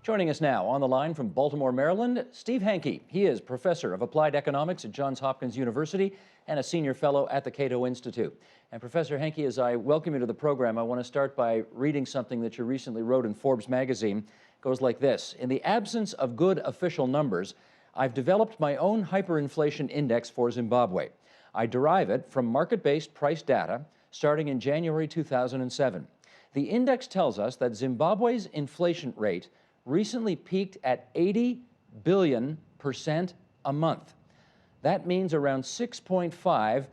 Joining us now on the line from Baltimore, Maryland, Steve Hanke. He is professor of applied economics at Johns Hopkins University and a senior fellow at the Cato Institute. And Professor Hanke, as I welcome you to the program, I want to start by reading something that you recently wrote in Forbes magazine. It goes like this: in the absence of good official numbers, I've developed my own hyperinflation index for Zimbabwe. I derive it from market-based price data starting in January 2007. The index tells us that Zimbabwe's inflation rate recently peaked at 80 billion% a month. That means around 6.5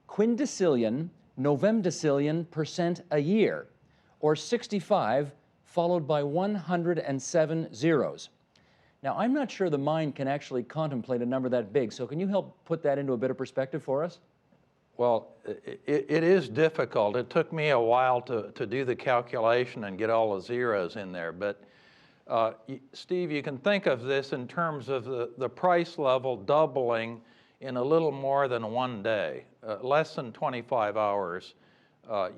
quindecillion novemdecillion% a year, or 65 followed by 107 zeros. Now, I'm not sure the mind can actually contemplate a number that big, so can you help put that into a bit of perspective for us? Well, it is difficult. It took me a while to do the calculation and get all the zeros in there, but Steve, you can think of this in terms of the price level doubling in a little more than one day. Less than 25 hours,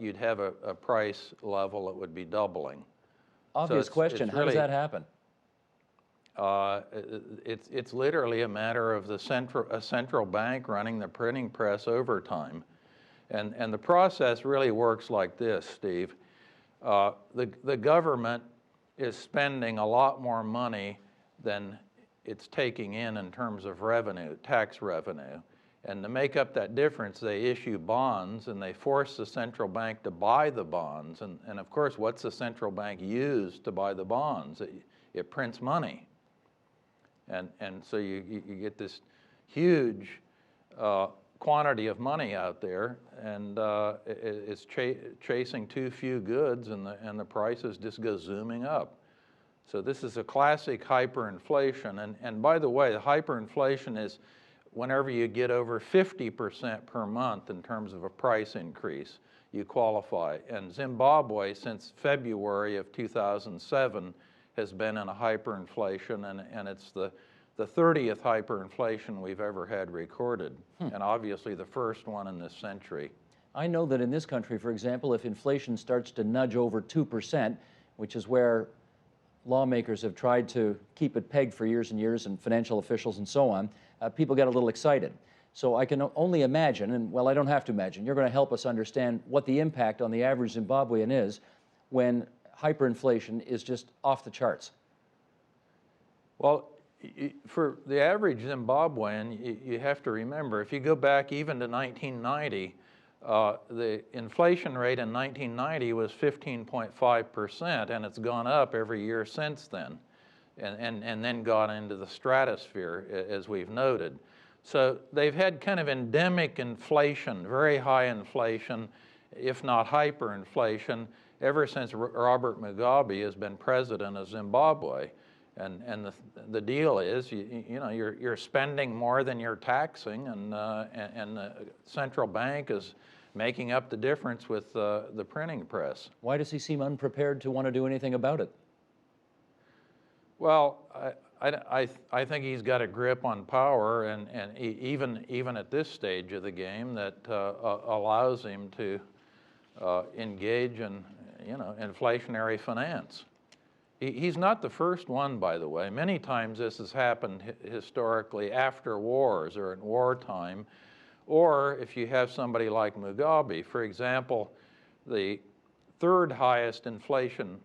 you'd have a price level that would be doubling. Obvious question, how does that happen? It's literally a matter of a central bank running the printing press overtime. And the process really works like this, Steve. The government is spending a lot more money than it's taking in terms of revenue, tax revenue. And to make up that difference, they issue bonds and they force the central bank to buy the bonds. And of course, what's the central bank use to buy the bonds? It prints money. And so you get this huge quantity of money out there, and it's chasing too few goods, and the prices just go zooming up. So this is a classic hyperinflation. And by the way, the hyperinflation is whenever you get over 50% per month in terms of a price increase, you qualify. And Zimbabwe, since February of 2007, has been in a hyperinflation, and it's the 30th hyperinflation we've ever had recorded, and obviously the first one in this century. I know that in this country, for example, if inflation starts to nudge over 2%, which is where lawmakers have tried to keep it pegged for years and years, and financial officials and so on, people get a little excited. So I can only imagine, and well, I don't have to imagine, you're going to help us understand what the impact on the average Zimbabwean is when hyperinflation is just off the charts. Well, for the average Zimbabwean, you have to remember, if you go back even to 1990, the inflation rate in 1990 was 15.5%, and it's gone up every year since then, and then gone into the stratosphere, as we've noted. So they've had kind of endemic inflation, very high inflation, if not hyperinflation, ever since Robert Mugabe has been president of Zimbabwe. And the deal is, you're spending more than you're taxing, and the central bank is making up the difference with the printing press. Why does he seem unprepared to want to do anything about it? Well, I think he's got a grip on power, and even at this stage of the game, that allows him to engage in inflationary finance. He's not the first one, by the way. Many times this has happened historically after wars or in wartime, or if you have somebody like Mugabe. For example, the third highest inflation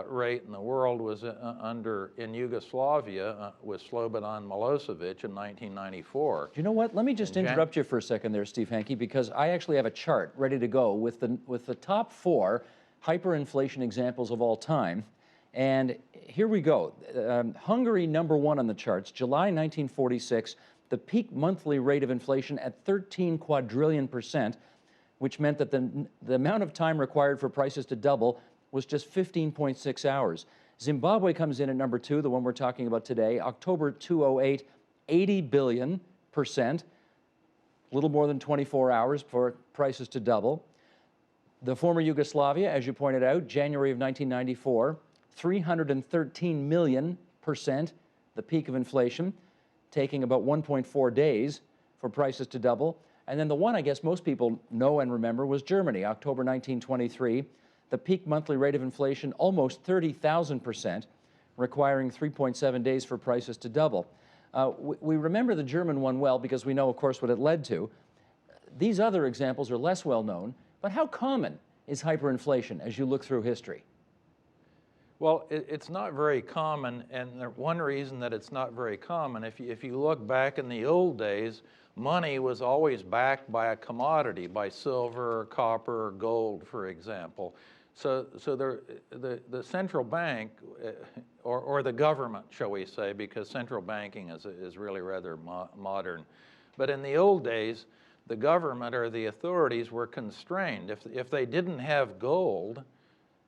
rate in the world was in Yugoslavia with Slobodan Milosevic in 1994. You know what? Let me just interrupt you for a second there, Steve Hanke, because I actually have a chart ready to go with the top 4 hyperinflation examples of all time. And here we go. Hungary, number 1 on the charts, July 1946, the peak monthly rate of inflation at 13 quadrillion%, which meant that the amount of time required for prices to double was just 15.6 hours. Zimbabwe comes in at number 2, the one we're talking about today, October 2008, 80 billion%, a little more than 24 hours for prices to double. The former Yugoslavia, as you pointed out, January of 1994, 313 million%, the peak of inflation, taking about 1.4 days for prices to double. And then the one I guess most people know and remember was Germany, October 1923, the peak monthly rate of inflation almost 30,000%, requiring 3.7 days for prices to double. We remember the German one well because we know, of course, what it led to. These other examples are less well known, but how common is hyperinflation as you look through history? Well, it's not very common, and one reason that it's not very common, if you look back in the old days, money was always backed by a commodity, by silver, or copper, or gold, for example. So the central bank, or the government, shall we say, because central banking is really rather modern. But in the old days, the government or the authorities were constrained. If they didn't have gold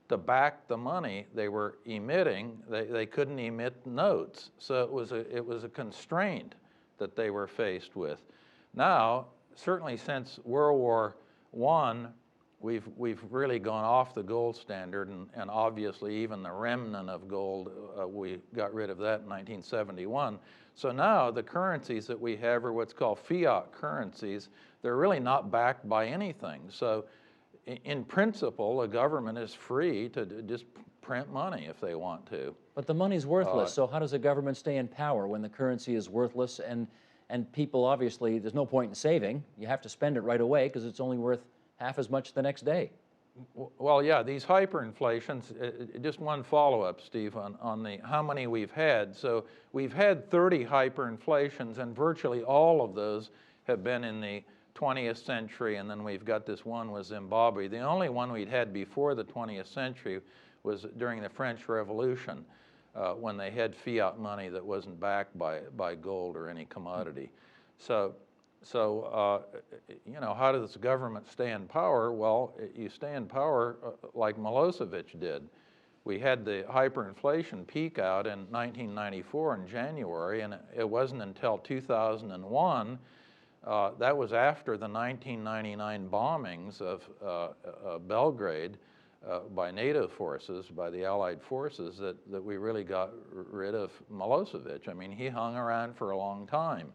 to back the money they were emitting, they couldn't emit notes. So it was a constraint that they were faced with. Now, certainly since World War I, we've really gone off the gold standard, and obviously even the remnant of gold, we got rid of that in 1971. So now the currencies that we have are what's called fiat currencies. They're really not backed by anything. So in principle, a government is free to just print money if they want to. But the money's worthless, so how does a government stay in power when the currency is worthless and people, obviously, there's no point in saving. You have to spend it right away because it's only worth half as much the next day. Well, yeah, these hyperinflations, just one follow-up, Steve, on the how many we've had. So we've had 30 hyperinflations, and virtually all of those have been in the 20th century, and then we've got this one with Zimbabwe. The only one we'd had before the 20th century was during the French Revolution, when they had fiat money that wasn't backed by gold or any commodity. So you know, how does the government stay in power? Well, you stay in power like Milosevic did. We had the hyperinflation peak out in 1994 in January, and it wasn't until 2001, that was after the 1999 bombings of Belgrade by NATO forces, by the Allied forces, that we really got rid of Milosevic. I mean, he hung around for a long time.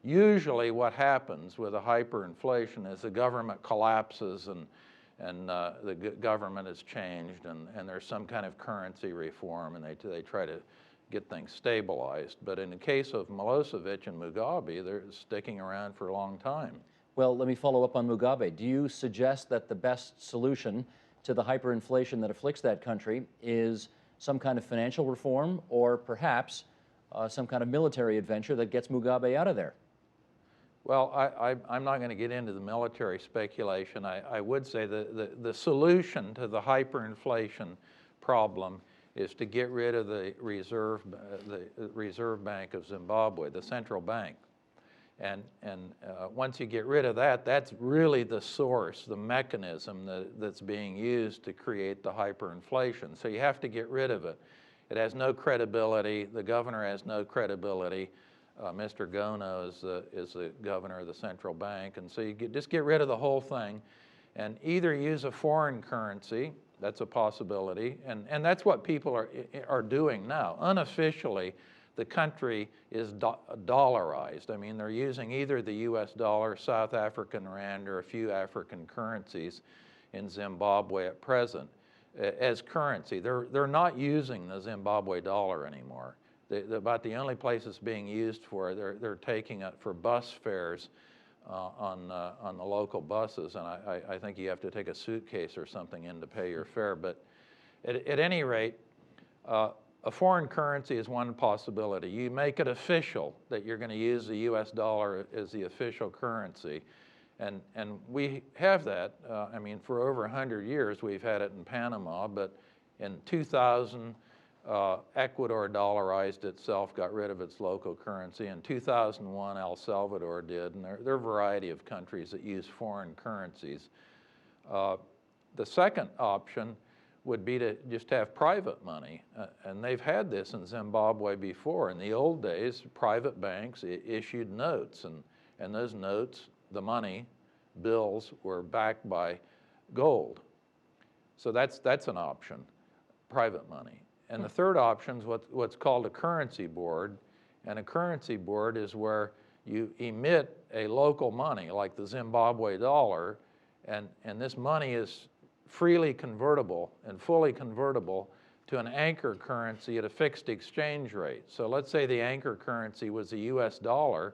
Usually what happens with a hyperinflation is the government collapses and the government is changed and there's some kind of currency reform and they try to get things stabilized. But in the case of Milosevic and Mugabe, they're sticking around for a long time. Well, let me follow up on Mugabe. Do you suggest that the best solution to the hyperinflation that afflicts that country is some kind of financial reform or perhaps some kind of military adventure that gets Mugabe out of there? Well, I'm not going to get into the military speculation. I would say the solution to the hyperinflation problem is to get rid of the Reserve Bank of Zimbabwe, the central bank. And once you get rid of that, that's really the source, the mechanism that's being used to create the hyperinflation. So you have to get rid of it. It has no credibility. The governor has no credibility. Mr. Gono is the governor of the central bank. And so you just get rid of the whole thing and either use a foreign currency. That's a possibility. And that's what people are doing now. Unofficially, the country is dollarized. I mean, they're using either the US dollar, South African rand, or a few African currencies in Zimbabwe at present as currency. They're not using the Zimbabwe dollar anymore. About the only place it's being used for, they're taking it for bus fares on the local buses, and I think you have to take a suitcase or something in to pay your fare. But at any rate, a foreign currency is one possibility. You make it official that you're going to use the US dollar as the official currency. And we have that. I mean, for over 100 years we've had it in Panama, but in 2000, Ecuador dollarized itself, got rid of its local currency. In 2001, El Salvador did, and there are a variety of countries that use foreign currencies. The second option would be to just have private money, and they've had this in Zimbabwe before. In the old days, private banks issued notes, and those notes, the money, bills, were backed by gold. So that's an option, private money. And the third option is what's called a currency board. And a currency board is where you emit a local money, like the Zimbabwe dollar, and this money is freely convertible and fully convertible to an anchor currency at a fixed exchange rate. So let's say the anchor currency was the US dollar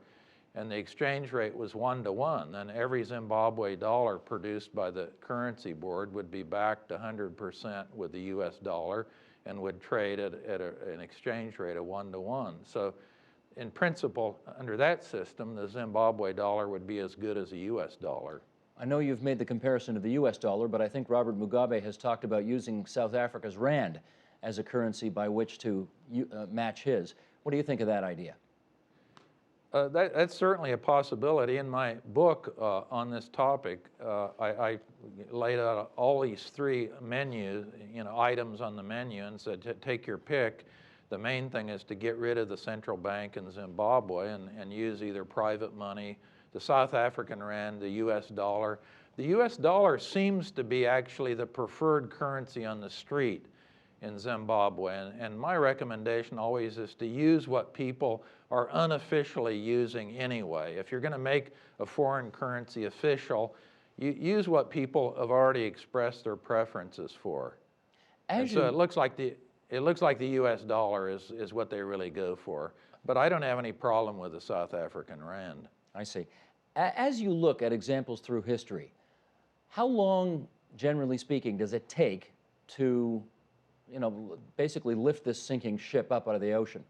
and the exchange rate was 1-to-1, then every Zimbabwe dollar produced by the currency board would be backed 100% with the US dollar and would trade at an exchange rate of 1-to-1. So in principle, under that system, the Zimbabwe dollar would be as good as a US dollar. I know you've made the comparison to the US dollar, but I think Robert Mugabe has talked about using South Africa's rand as a currency by which to match his. What do you think of that idea? That's certainly a possibility. In my book on this topic, I laid out all these three menus, items on the menu, and said, take your pick. The main thing is to get rid of the central bank in Zimbabwe and use either private money, the South African rand, the US dollar. The US dollar seems to be actually the preferred currency on the street in Zimbabwe. And my recommendation always is to use what people are unofficially using anyway. If you're going to make a foreign currency official, use what people have already expressed their preferences for. So it looks like the US dollar is what they really go for. But I don't have any problem with the South African rand. I see. As you look at examples through history, how long, generally speaking, does it take to basically lift this sinking ship up out of the ocean?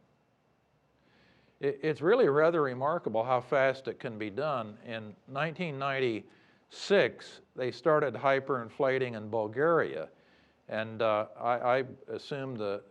It's really rather remarkable how fast it can be done. In 1996, they started hyperinflating in Bulgaria. And I assumed the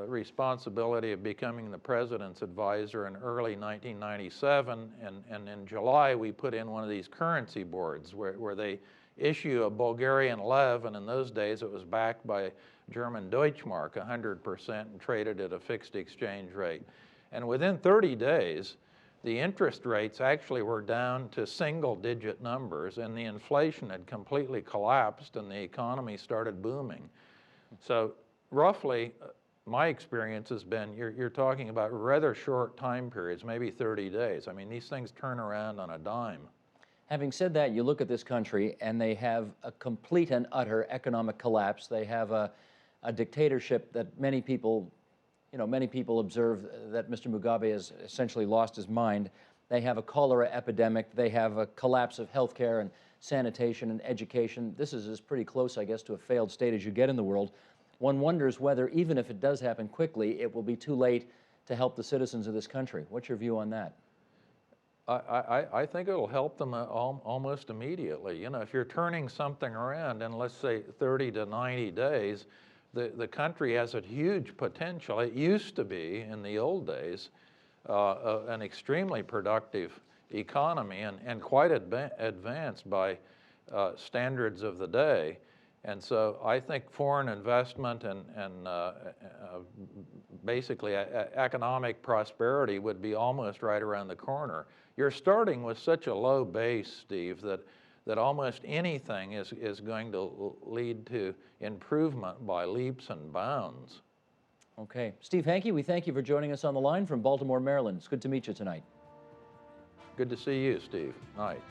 responsibility of becoming the president's advisor in early 1997. And in July, we put in one of these currency boards where they issue a Bulgarian lev, and in those days it was backed by German Deutschmark 100% and traded at a fixed exchange rate. And within 30 days, the interest rates actually were down to single-digit numbers, and the inflation had completely collapsed, and the economy started booming. So roughly, my experience has been you're talking about rather short time periods, maybe 30 days. I mean, these things turn around on a dime. Having said that, you look at this country and they have a complete and utter economic collapse. They have a dictatorship that many people observe that Mr. Mugabe has essentially lost his mind. They have a cholera epidemic. They have a collapse of healthcare and sanitation and education. This is as pretty close, I guess, to a failed state as you get in the world. One wonders whether, even if it does happen quickly, it will be too late to help the citizens of this country. What's your view on that? I think it'll help them almost immediately. If you're turning something around in, let's say, 30 to 90 days, the country has a huge potential. It used to be, in the old days, an extremely productive economy and quite advanced by standards of the day. And so I think foreign investment and basically economic prosperity would be almost right around the corner. You're starting with such a low base, Steve, that almost anything is going to lead to improvement by leaps and bounds. Okay. Steve Hanke, we thank you for joining us on the line from Baltimore, Maryland. It's good to meet you tonight. Good to see you, Steve. Night.